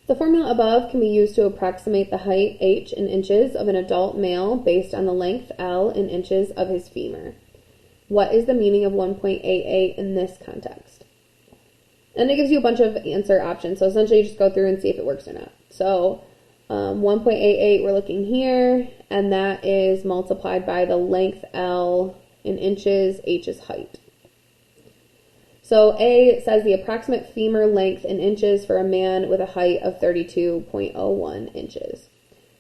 The formula above can be used to approximate the height h in inches of an adult male based on the length L in inches of his femur. What is the meaning of 1.88 in this context? And it gives you a bunch of answer options. So essentially you just go through and see if it works or not. So 1.88 we're looking here, and that is multiplied by the length L in inches, h is height. So A says the approximate femur length in inches for a man with a height of 32.01 inches.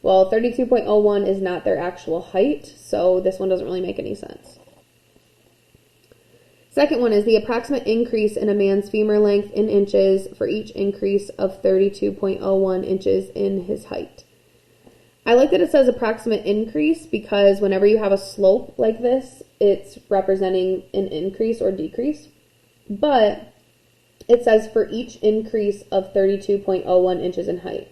Well, 32.01 is not their actual height, so this one doesn't really make any sense. Second one is the approximate increase in a man's femur length in inches for each increase of 32.01 inches in his height. I like that it says approximate increase because whenever you have a slope like this, it's representing an increase or decrease. But it says for each increase of 32.01 inches in height.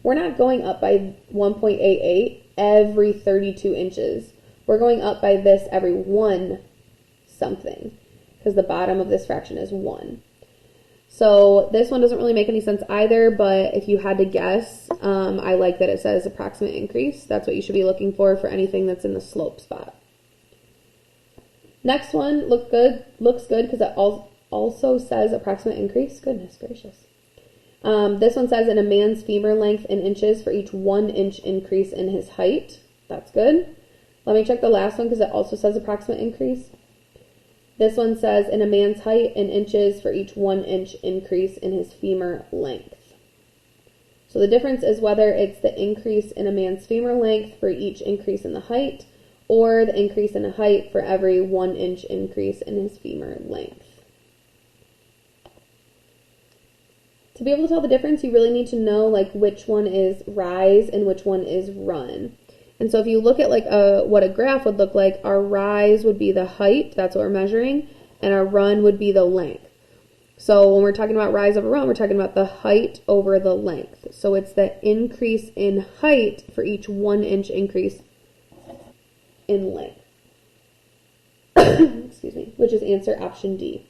We're not going up by 1.88 every 32 inches. We're going up by this every 1 something, because the bottom of this fraction is 1. So this one doesn't really make any sense either, but if you had to guess, I like that it says approximate increase. That's what you should be looking for anything that's in the slope spot. Next one looks good because it also says approximate increase. Goodness gracious. This one says in a man's femur length in inches for each 1 inch increase in his height. That's good. Let me check the last one because it also says approximate increase. This one says in a man's height in inches for each 1 inch increase in his femur length. So the difference is whether it's the increase in a man's femur length for each increase in the height, or the increase in a height for every 1 inch increase in his femur length. To be able to tell the difference, you really need to know which one is rise and which one is run. And so if you look at what a graph would look like, our rise would be the height, that's what we're measuring, and our run would be the length. So when we're talking about rise over run, we're talking about the height over the length. So it's the increase in height for each 1 inch increase in length. Excuse me, which is answer option D.